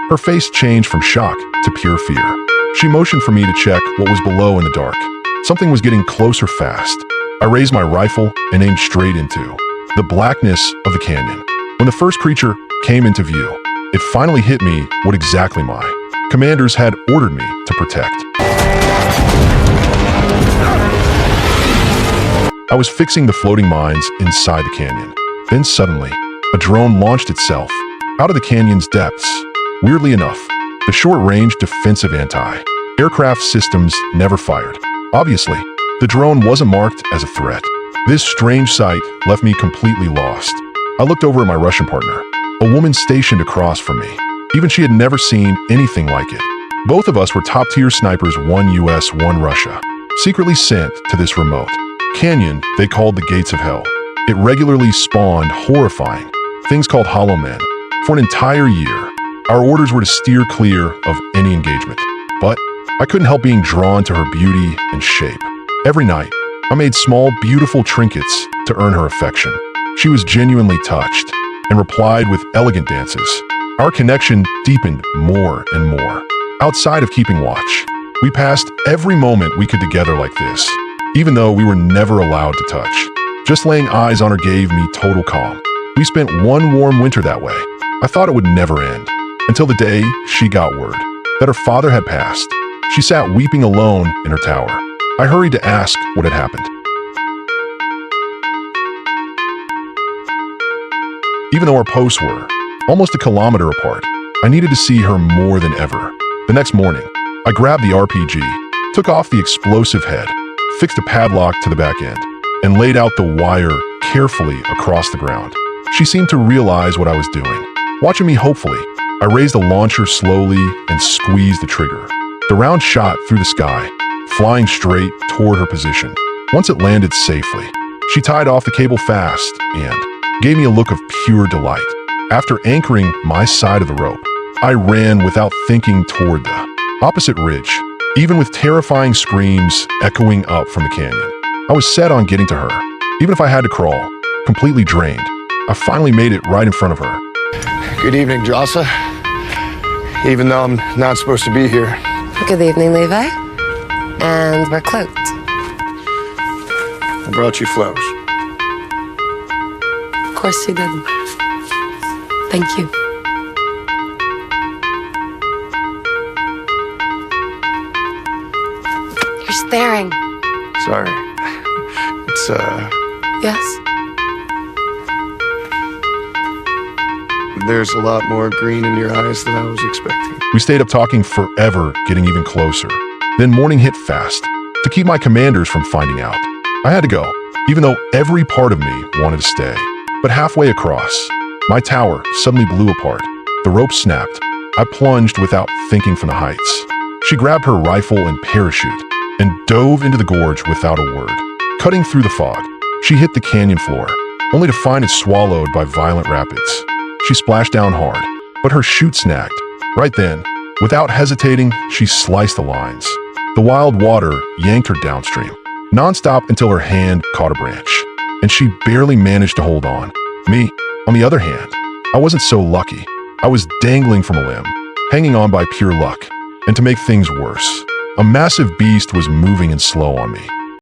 Her face changed from shock to pure fear. She motioned for me to check what was below in the dark. Something was getting closer fast. I raised my rifle and aimed straight into the blackness of the canyon. When the first creature came into view, it finally hit me what exactly my commanders had ordered me to protect. I was fixing the floating mines inside the canyon. Then suddenly, a drone launched itself out of the canyon's depths. Weirdly enough, the short-range defensive anti-aircraft systems never fired. Obviously, the drone wasn't marked as a threat. This strange sight left me completely lost. I looked over at my Russian partner, a woman stationed across from me. Even she had never seen anything like it. Both of us were top-tier snipers, one US, one Russia, secretly sent to this remote canyon they called the Gates of Hell. It regularly spawned horrifying things called Hollow Men. For an entire year, our orders were to steer clear of any engagement. But I couldn't help being drawn to her beauty and shape. Every night, I made small, beautiful trinkets to earn her affection. She was genuinely touched and replied with elegant dances. Our connection deepened more and more. Outside of keeping watch, we passed every moment we could together like this, even though we were never allowed to touch. Just laying eyes on her gave me total calm. We spent one warm winter that way. I thought it would never end, until the day she got word that her father had passed. She sat weeping alone in her tower. I hurried to ask what had happened. Even though our posts were almost a kilometer apart, I needed to see her more than ever. The next morning, I grabbed the RPG, took off the explosive head, fixed a padlock to the back end, and laid out the wire carefully across the ground. She seemed to realize what I was doing. Watching me hopefully, I raised the launcher slowly and squeezed the trigger. The round shot through the sky, flying straight toward her position. Once it landed safely, she tied off the cable fast and gave me a look of pure delight. After anchoring my side of the rope, I ran without thinking toward the opposite ridge, even with terrifying screams echoing up from the canyon. I was set on getting to her, even if I had to crawl, completely drained. I finally made it right in front of her. Good evening, Jossa. Even though I'm not supposed to be here. Good evening, Levi. And we're cloaked. I brought you flowers. Of course you did. Thank you. You're staring. Sorry. It's, Yes? There's a lot more green in your eyes than I was expecting. We stayed up talking forever, getting even closer. Then morning hit fast. To keep my commanders from finding out, I had to go, even though every part of me wanted to stay. But halfway across, my tower suddenly blew apart. The rope snapped. I plunged without thinking from the heights. She grabbed her rifle and parachute and dove into the gorge without a word. Cutting through the fog, she hit the canyon floor, only to find it swallowed by violent rapids. She splashed down hard, but her chute snagged. Right then, without hesitating, she sliced the lines. The wild water yanked her downstream, nonstop until her hand caught a branch, and she barely managed to hold on. Me, on the other hand, I wasn't so lucky. I was dangling from a limb, hanging on by pure luck. And to make things worse, a massive beast was moving in slow on me.